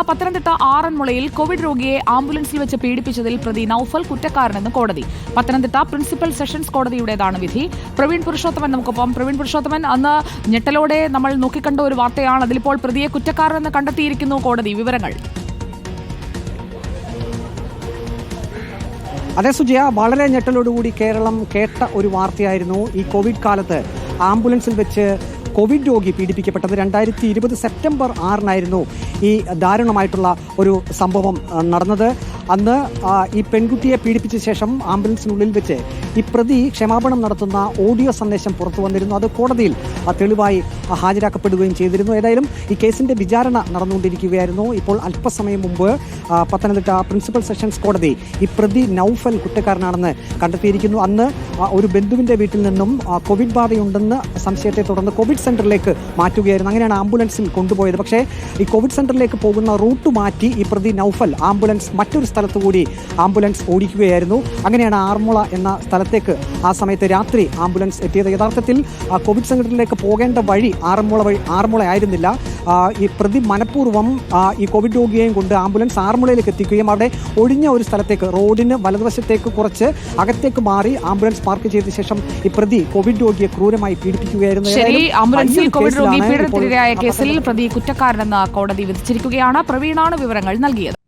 Pathanamthitta ആറന്മുളയിൽ Covid രോഗിയെ ആംബുലൻസിൽ വെച്ച് പീഡിപ്പിച്ചതിൽ പ്രതി നൌഫൽ കുറ്റക്കാരനെന്ന് കോടതി. പത്തനംതിട്ട പ്രിൻസിപ്പൽ സെഷൻസ് കോടതിയുടേതാണ് വിധി. പ്രവീൺ പുരുഷോത്തമൻ നമുക്കൊപ്പം. പ്രവീൺ പുരുഷോത്തമൻ, അന്ന് ഞെട്ടലോടെ നമ്മൾ നോക്കിക്കണ്ട ഒരു വാർത്തയാണ്. അതിലിപ്പോൾ പ്രതിയെ കുറ്റക്കാരനെന്ന് കണ്ടെത്തിയിരിക്കുന്നു കോടതി. വിവരങ്ങൾ. അതെ സുജയ, വളരെ ഞെട്ടലോടുകൂടി കേരളം കേട്ട ഒരു വാർത്തയായിരുന്നു. ഈ കോവിഡ് കാലത്ത് ആംബുലൻസിൽ വെച്ച് കോവിഡ് രോഗി പീഡിപ്പിക്കപ്പെട്ടത് 2020 സെപ്റ്റംബർ 6-നായിരുന്നു ഈ ദാരുണമായിട്ടുള്ള ഒരു സംഭവം നടന്നത്. അന്ന് ഈ പെൺകുട്ടിയെ പീഡിപ്പിച്ച ശേഷം ആംബുലൻസിനുള്ളിൽ വെച്ച് ഈ പ്രതി ക്ഷമാപണം നടത്തുന്ന ഓഡിയോ സന്ദേശം പുറത്തു വന്നിരുന്നു. അത് കോടതിയിൽ തെളിവായി ഹാജരാക്കപ്പെടുകയും ചെയ്തിരുന്നു. ഏതായാലും ഈ കേസിന്റെ വിചാരണ നടന്നുകൊണ്ടിരിക്കുകയായിരുന്നു. ഇപ്പോൾ അല്പസമയം മുമ്പ് പത്തനംതിട്ട പ്രിൻസിപ്പൽ സെഷൻസ് കോടതി ഈ പ്രതി നൌഫൽ കുറ്റക്കാരനാണെന്ന് കണ്ടെത്തിയിരിക്കുന്നു. അന്ന് ഒരു ബന്ധുവിന്റെ വീട്ടിൽ നിന്നും കോവിഡ് ബാധയുണ്ടെന്ന് സംശയത്തെ തുടർന്ന് കോവിഡ് സെന്ററിലേക്ക് മാറ്റുകയായിരുന്നു. അങ്ങനെയാണ് ആംബുലൻസിൽ കൊണ്ടുപോയത്. പക്ഷേ ഈ കോവിഡ് സെന്ററിലേക്ക് പോകുന്ന റൂട്ട് മാറ്റി ഈ പ്രതി നൌഫൽ മറ്റൊരു സ്ഥലത്തു കൂടി ആംബുലൻസ് ഓടിക്കുകയായിരുന്നു. അങ്ങനെയാണ് ആറന്മുള എന്ന സ്ഥലത്തേക്ക് ആ സമയത്ത് രാത്രി ആംബുലൻസ് എത്തിയത്. യഥാർത്ഥത്തിൽ കോവിഡ് സെന്ററിലേക്ക് പോകേണ്ട വഴി ആറന്മുള ആയിരുന്നില്ല. ഈ പ്രതി മനഃപൂർവ്വം ഈ കോവിഡ് രോഗിയെയും കൊണ്ട് ആംബുലൻസ് ആറന്മുളയിലേക്ക് എത്തിക്കുകയും അവിടെ ഒഴിഞ്ഞ ഒരു സ്ഥലത്തേക്ക്, റോഡിന് വലതുവശത്തേക്ക് കുറച്ച് അകത്തേക്ക് മാറി ആംബുലൻസ് പാർക്ക് ചെയ്ത ശേഷം ഈ പ്രതി കോവിഡ് രോഗിയെ ക്രൂരമായി പീഡിപ്പിക്കുകയായിരുന്നു. ആംബുലൻസിൽ കോവിഡ് രോഗി പീഡനത്തിനിരയായ കേസിൽ പ്രതി കുറ്റക്കാരനെന്ന് കോടതി വിധിച്ചിരിക്കുകയാണ്. പ്രവീണാണ് വിവരങ്ങൾ നൽകിയത്.